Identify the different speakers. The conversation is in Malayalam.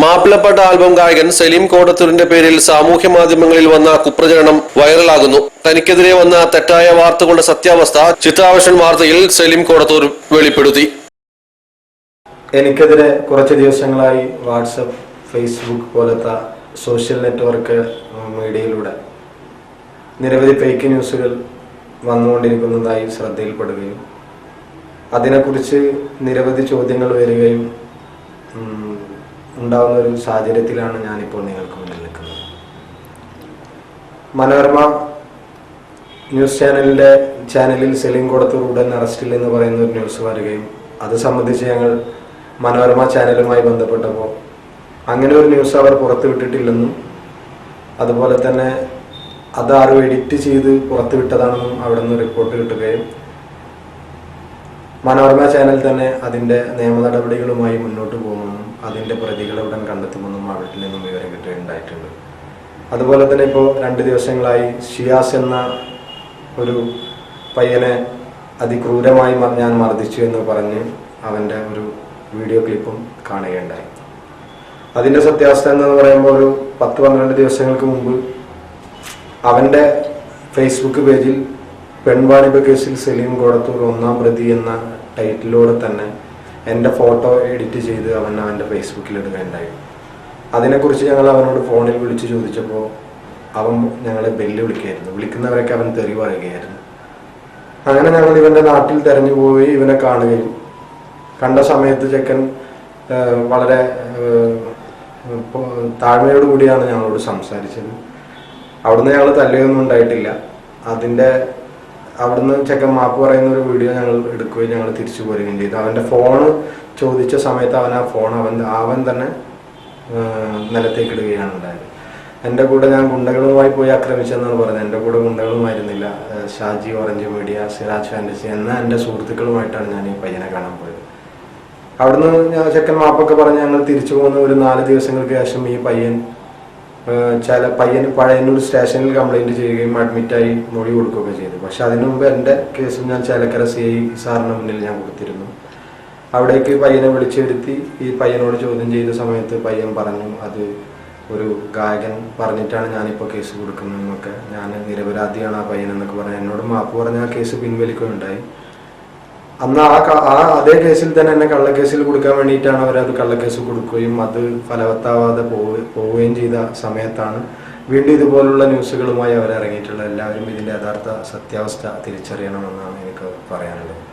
Speaker 1: മാപ്പിളപ്പാട്ട് ആൽബം ഗായകൻ സലീം കോടത്തൂരിന്റെ പേരിൽ സാമൂഹ്യ മാധ്യമങ്ങളിൽ വന്ന കുപ്രചരണം വൈറലാകുന്നു. തനിക്കെതിരെ വന്ന തെറ്റായ വാർത്തകളുടെ സത്യാവസ്ഥ ചിത്രാവിഷൻ വാർത്തയിൽ സലീം കോടത്തൂർ വെളിപ്പെടുത്തി.
Speaker 2: എനിക്കെതിരെ കുറച്ച് ദിവസങ്ങളായി വാട്സപ്പ്, ഫേസ്ബുക്ക് പോലത്തെ സോഷ്യൽ നെറ്റ്വർക്ക് മീഡിയയിലൂടെ നിരവധി ഫേക്ക് ന്യൂസുകൾ വന്നുകൊണ്ടിരിക്കുന്നതായി ശ്രദ്ധയിൽപ്പെടുകയും അതിനെക്കുറിച്ച് നിരവധി ചോദ്യങ്ങൾ വരികയും ഉണ്ടാകുന്ന ഒരു സാഹചര്യത്തിലാണ് ഞാനിപ്പോൾ നിങ്ങൾക്ക് മുന്നിൽ നിൽക്കുന്നത്. മനോരമ ന്യൂസ് ചാനലിൽ സലീം കോടത്തൂർ ഉടൻ അറസ്റ്റിൽ എന്ന് പറയുന്ന ഒരു ന്യൂസ് വരികയും അത് സംബന്ധിച്ച് ഞങ്ങൾ മനോരമ ചാനലുമായി ബന്ധപ്പെട്ടപ്പോൾ അങ്ങനെ ഒരു ന്യൂസ് അവർ പുറത്തുവിട്ടിട്ടില്ലെന്നും അതുപോലെ തന്നെ അത് ആരും എഡിറ്റ് ചെയ്ത് പുറത്തുവിട്ടതാണെന്നും അവിടെ നിന്ന് റിപ്പോർട്ട് കിട്ടുകയും മനോരമ ചാനൽ തന്നെ അതിൻ്റെ നിയമ നടപടികളുമായി മുന്നോട്ട് പോകുമെന്നും അതിൻ്റെ പ്രതികളെ ഉടൻ കണ്ടെത്തുമെന്നും അവിടെ നിന്നും വിവരം കിട്ടുകയുണ്ടായിട്ടുണ്ട്. അതുപോലെ തന്നെ ഇപ്പോൾ 2 ദിവസങ്ങളായി ഷിയാസ് എന്ന ഒരു പയ്യനെ അതിക്രൂരമായി ഞാൻ മർദ്ദിച്ചു എന്ന് പറഞ്ഞ് അവൻ്റെ ഒരു വീഡിയോ ക്ലിപ്പും കാണുകയുണ്ടായി. അതിൻ്റെ സത്യാവസ്ഥ എന്ന് പറയുമ്പോൾ ഒരു 10-12 ദിവസങ്ങൾക്ക് മുമ്പ് അവൻ്റെ ഫേസ്ബുക്ക് പേജിൽ പെൺവാണിഭ കേസിൽ സലീം കോടത്തൂർ 1-ാം പ്രതി എന്ന ടൈറ്റിലോടെ തന്നെ എൻ്റെ ഫോട്ടോ എഡിറ്റ് ചെയ്ത് അവൻ്റെ ഫേസ്ബുക്കിൽ ഇടുകയുണ്ടായി. അതിനെക്കുറിച്ച് ഞങ്ങൾ അവനോട് ഫോണിൽ വിളിച്ച് ചോദിച്ചപ്പോൾ അവൻ ഞങ്ങളെ വിളിക്കുകയായിരുന്നു. വിളിക്കുന്നവരൊക്കെ അവൻ തെറി പറയുകയായിരുന്നു. അങ്ങനെ ഞങ്ങൾ ഇവൻ്റെ നാട്ടിൽ തെരഞ്ഞു പോയി ഇവനെ കാണുകയും കണ്ട സമയത്ത് ചെക്കൻ വളരെ താഴ്മയോടുകൂടിയാണ് ഞങ്ങളോട് സംസാരിച്ചത്. അവിടുന്ന് ഞങ്ങൾ തല്ലുകയൊന്നും ഉണ്ടായിട്ടില്ല. അവിടുന്ന് ചെക്കൻ മാപ്പ് പറയുന്ന ഒരു വീഡിയോ ഞങ്ങൾ എടുക്കുകയും ഞങ്ങൾ തിരിച്ചു പോരുകയും ചെയ്തു. അവൻ്റെ ഫോണ് ചോദിച്ച സമയത്ത് ആ ഫോൺ അവൻ തന്നെ നിലത്തേക്ക് ഇടുകയാണ് ഉണ്ടായത്. എൻ്റെ കൂടെ ഞാൻ ഗുണ്ടകളുമായി പോയി ആക്രമിച്ചെന്നാണ് പറഞ്ഞത്. എൻ്റെ കൂടെ ഗുണ്ടകളുമായിരുന്നില്ല. Shaji, orange media, Siraj fantasy എന്ന എൻ്റെ സുഹൃത്തുക്കളുമായിട്ടാണ് ഞാൻ ഈ പയ്യനെ കാണാൻ പോയത്. അവിടുന്ന് ചെക്കൻ മാപ്പൊക്കെ പറഞ്ഞ് ഞങ്ങൾ തിരിച്ചു പോകുന്ന ഒരു 4 ദിവസങ്ങൾക്ക് ശേഷം ഈ പയ്യൻ പഴയന്നൂർ സ്റ്റേഷനിൽ കംപ്ലൈൻറ്റ് ചെയ്യുകയും അഡ്മിറ്റായി മൊഴി കൊടുക്കുകയൊക്കെ ചെയ്തു. പക്ഷെ അതിനു മുമ്പ് എൻ്റെ കേസും ഞാൻ ചേലക്കര CI സാറിന് മുന്നിൽ ഞാൻ കൊടുത്തിരുന്നു. അവിടേക്ക് പയ്യനെ വിളിച്ചു വരുത്തി ഈ പയ്യനോട് ചോദ്യം ചെയ്ത സമയത്ത് പയ്യൻ പറഞ്ഞു അത് ഒരു ഗായകൻ പറഞ്ഞിട്ടാണ് ഞാനിപ്പോൾ കേസ് കൊടുക്കുന്നതെന്നൊക്കെ, ഞാൻ നിരപരാധിയാണ് ആ പയ്യൻ എന്നൊക്കെ പറഞ്ഞ് എന്നോട് മാപ്പ് പറഞ്ഞ് ആ കേസ് പിൻവലിക്കുകയുണ്ടായി. അന്ന് അതേ കേസിൽ തന്നെ എന്നെ കള്ളക്കേസിൽ കൊടുക്കാൻ വേണ്ടിയിട്ടാണ് അവരത് കള്ളക്കേസ് കൊടുക്കുകയും അത് ഫലവത്താവാതെ പോവുകയും ചെയ്ത സമയത്താണ് വീണ്ടും ഇതുപോലുള്ള ന്യൂസുകളുമായി അവരിറങ്ങിയിട്ടുള്ളത്. എല്ലാവരും ഇതിൻ്റെ യഥാർത്ഥ സത്യാവസ്ഥ തിരിച്ചറിയണമെന്നാണ് എനിക്ക് പറയാനുള്ളത്.